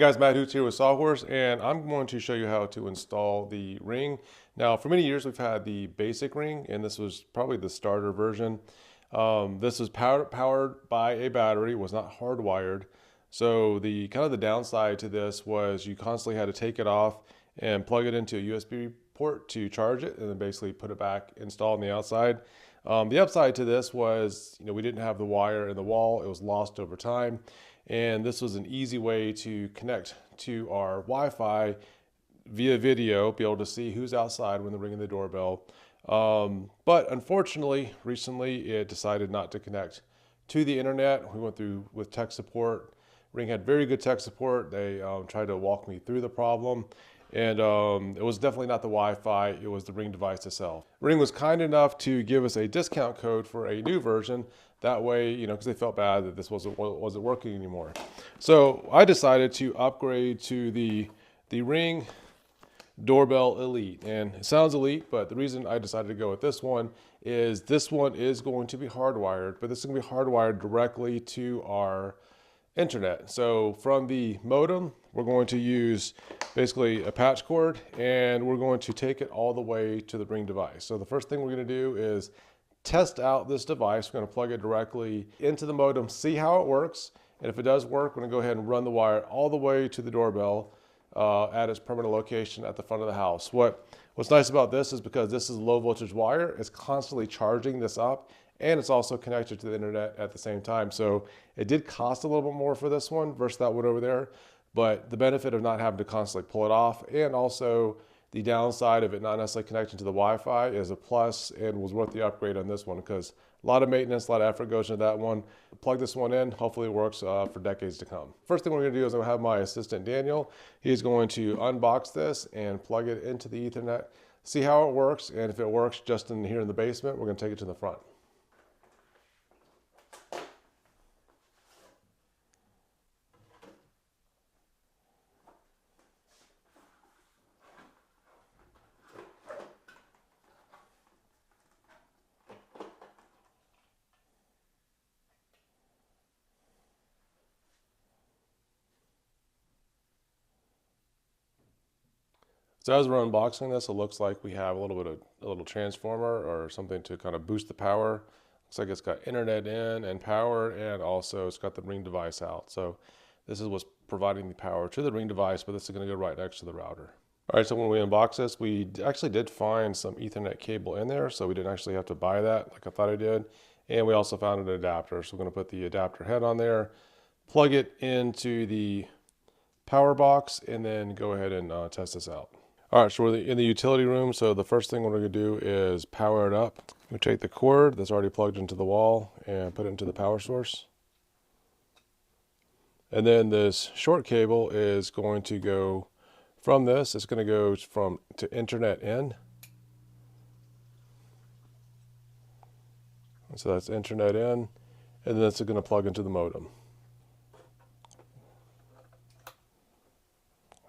guys, Matt Hoots here with SawHorse, and I'm going to show you how to install the Ring. Now, for many years we've had the basic Ring, and this was probably the starter version. This was powered by a battery, was not hardwired. So the downside to this was you constantly had to take it off and plug it into a USB port to charge it, and then basically put it back installed on the outside. The upside to this was, we didn't have the wire in the wall; it was lost over time. And this was an easy way to connect to our Wi-Fi via video, be able to see who's outside when they're ringing the doorbell. But unfortunately, recently it decided not to connect to the internet. We went through with tech support. Ring had very good tech support. They tried to walk me through the problem. And it was definitely not the Wi-Fi, it was the Ring device itself. Ring was kind enough to give us a discount code for a new version. That way, because they felt bad that this wasn't working anymore. So I decided to upgrade to the Ring Doorbell Elite. And it sounds elite, but the reason I decided to go with this one is going to be hardwired, but this is going to be hardwired directly to our internet. So from the modem, we're going to use basically a patch cord, and we're going to take it all the way to the Ring device. So the first thing we're going to do is test out this device. We're going to plug it directly into the modem, see how it works, and if it does work, we're going to go ahead and run the wire all the way to the doorbell at its permanent location at the front of the house. What's nice about this is because this is low voltage wire, it's constantly charging this up, and it's also connected to the internet at the same time. So it did cost a little bit more for this one versus that one over there, but the benefit of not having to constantly pull it off, and also the downside of it not necessarily connecting to the Wi-Fi, is a plus, and was worth the upgrade on this one because a lot of maintenance, a lot of effort goes into that one. Plug this one in, hopefully it works for decades to come. First thing we're going to do is I'm going to have my assistant Daniel. He's going to unbox this and plug it into the Ethernet, see how it works, and if it works just in here in the basement, we're going to take it to the front. So as we're unboxing this, it looks like we have a little transformer or something to kind of boost the power. Looks like it's got internet in and power, and also it's got the Ring device out. So this is what's providing the power to the Ring device, but this is going to go right next to the router. All right, so when we unbox this, we actually did find some Ethernet cable in there, so we didn't actually have to buy that like I thought I did. And we also found an adapter, so we're going to put the adapter head on there, plug it into the power box, and then go ahead and test this out. All right, so we're in the utility room. So the first thing we're going to do is power it up. We take the cord that's already plugged into the wall and put it into the power source. And then this short cable is going to go from this. It's going to go to internet in. So that's internet in, and then it's going to plug into the modem.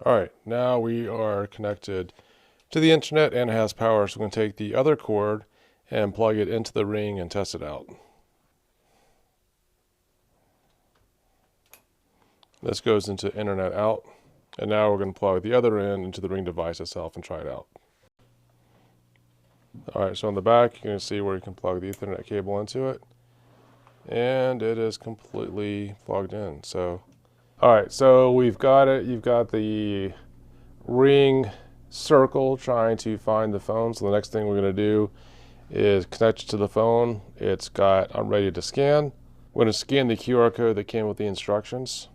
All right, now we are connected to the internet and it has power, so we're going to take the other cord and plug it into the Ring and test it out. This goes into internet out, and now we're going to plug the other end into the Ring device itself and try it out. All right, so on the back, you're going to see where you can plug the Ethernet cable into it, and it is completely plugged in. All right, so we've got it. You've got the Ring circle trying to find the phone. So the next thing we're going to do is connect it to the phone. It's got I'm ready to scan. We're going to scan the QR code that came with the instructions.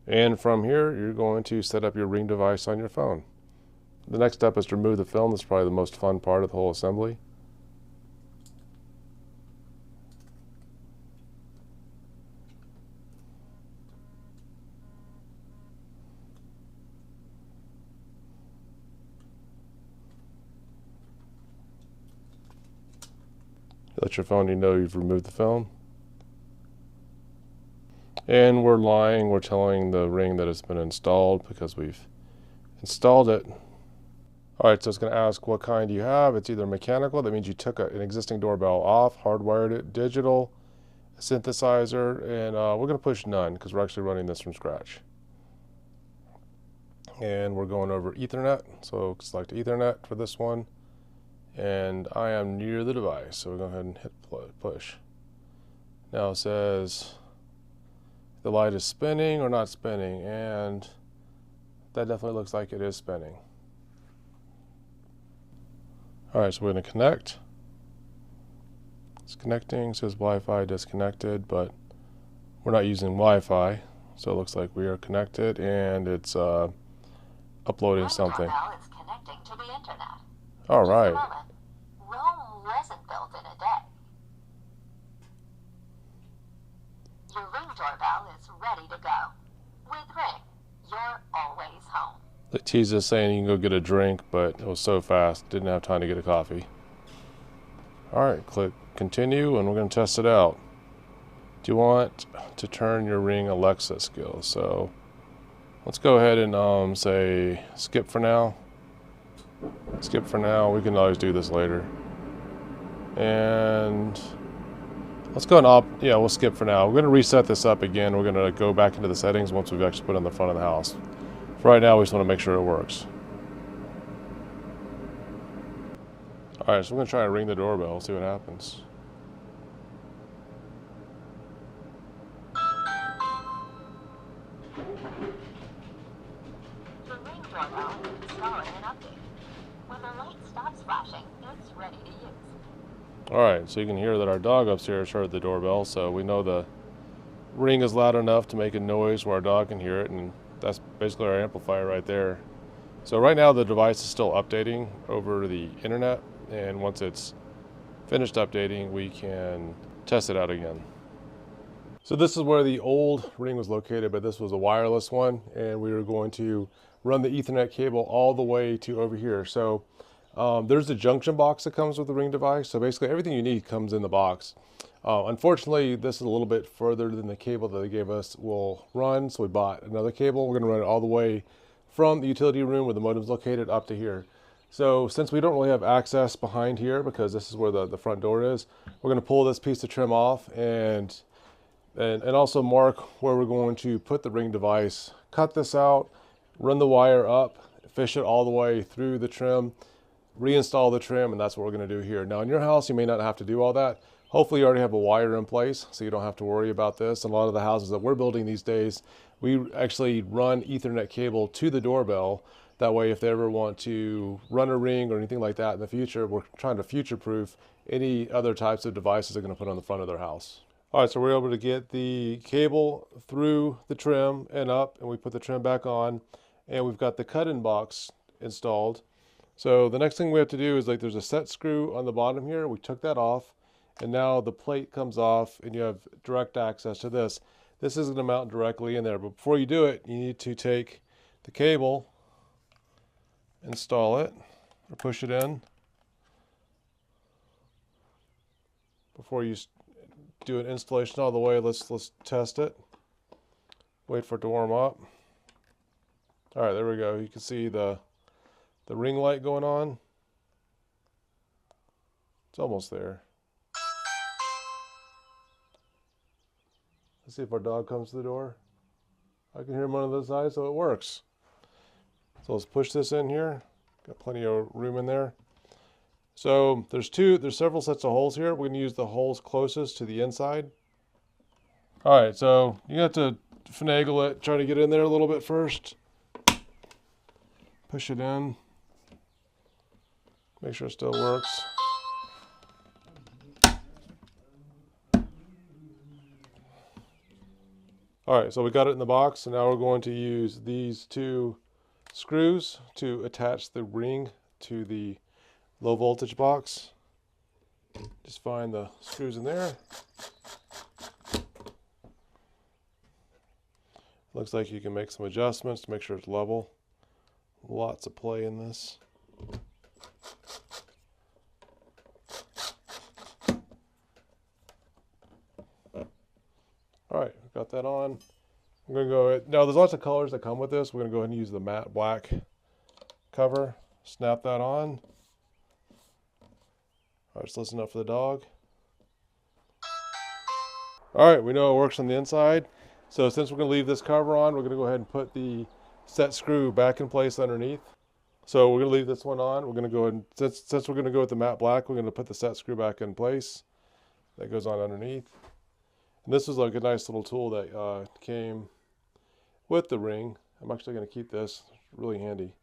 And from here, you're going to set up your Ring device on your phone. The next step is to remove the film. That's probably the most fun part of the whole assembly. Let your phone know you've removed the film. And we're telling the Ring that it's been installed because we've installed it. All right, so it's going to ask what kind you have. It's either mechanical, that means you took an existing doorbell off, hardwired it, digital, synthesizer, and we're going to push none because we're actually running this from scratch. And we're going over Ethernet, so select Ethernet for this one. And I am near the device, so we'll go ahead and hit push. Now it says the light is spinning or not spinning, and that definitely looks like it is spinning. All right, so we're going to connect. It's connecting, it says Wi-Fi disconnected, but we're not using Wi-Fi, so it looks like we are connected, and it's uploading something. It's connecting to the internet. All right. Rome wasn't built in a day. Your Ring doorbell is ready to go. With Ring, you're always home. The teaser saying you can go get a drink, but it was so fast, didn't have time to get a coffee. All right, click continue, and we're going to test it out. Do you want to turn your Ring Alexa skills? So let's go ahead and say skip for now. Skip for now. We can always do this later. And let's go and we'll skip for now. We're going to reset this up again. We're going to go back into the settings once we've actually put it on the front of the house. For right now, we just want to make sure it works. All right, so we're going to try and ring the doorbell, see what happens. The Ring doorbell is installing an update. When the light stops flashing, it's ready to use. All right, so you can hear that our dog upstairs heard the doorbell, so we know the ring is loud enough to make a noise where our dog can hear it, and that's basically our amplifier right there. So right now the device is still updating over the internet, and once it's finished updating, we can test it out again. So this is where the old Ring was located, but this was a wireless one, and we were going to run the Ethernet cable all the way to over here. So there's the junction box that comes with the Ring device. So basically everything you need comes in the box. Unfortunately, this is a little bit further than the cable that they gave us will run, so we bought another cable. We're going to run it all the way from the utility room where the modem is located up to here. So since we don't really have access behind here, because this is where the front door is, we're going to pull this piece of trim off and also mark where we're going to put the Ring device, cut this out, run the wire up, fish it all the way through the trim, reinstall the trim, and that's what we're going to do here. Now in your house, you may not have to do all that. Hopefully you already have a wire in place, so you don't have to worry about this. And a lot of the houses that we're building these days, we actually run Ethernet cable to the doorbell. That way, if they ever want to run a Ring or anything like that in the future, we're trying to future-proof any other types of devices they're going to put on the front of their house. All right, so we're able to get the cable through the trim and up, and we put the trim back on, and we've got the cut-in box installed. So the next thing we have to do is, like, there's a set screw on the bottom here. We took that off, and now the plate comes off, and you have direct access to this. This is going to mount directly in there, but before you do it, you need to take the cable, install it, or push it in before you do an installation all the way. Let's test it. Wait for it to warm up. All right, there we go. You can see the ring light going on. It's almost there. Let's see if our dog comes to the door. I can hear him on the other side, so it works. So let's push this in here. Got plenty of room in there. So there's several sets of holes here. We're going to use the holes closest to the inside. All right, so you have to finagle it, try to get in there a little bit first. Push it in. Make sure it still works. All right, so we got it in the box, and now we're going to use these two screws to attach the Ring to the low voltage box. Just find the screws in there. Looks like you can make some adjustments to make sure it's level. Lots of play in this. All right, got that on. I'm gonna go, now there's lots of colors that come with this. We're gonna go ahead and use the matte black cover. snap that on. All right, let's listen up for the dog. All right, we know it works on the inside. So since we're gonna leave this cover on, we're gonna go ahead and put the set screw back in place underneath. So we're gonna leave this one on. We're gonna go ahead and, since we're gonna go with the matte black, we're gonna put the set screw back in place. That goes on underneath. And this is like a nice little tool that came with the ring. I'm actually gonna keep this, it's really handy.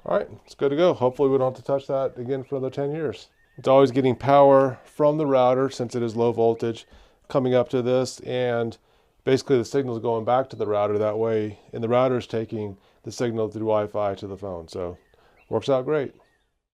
All right, it's good to go. Hopefully we don't have to touch that again for another 10 years. It's always getting power from the router, since it is low voltage, coming up to this, and basically the signal is going back to the router that way, and the router is taking the signal through Wi-Fi to the phone. So works out great.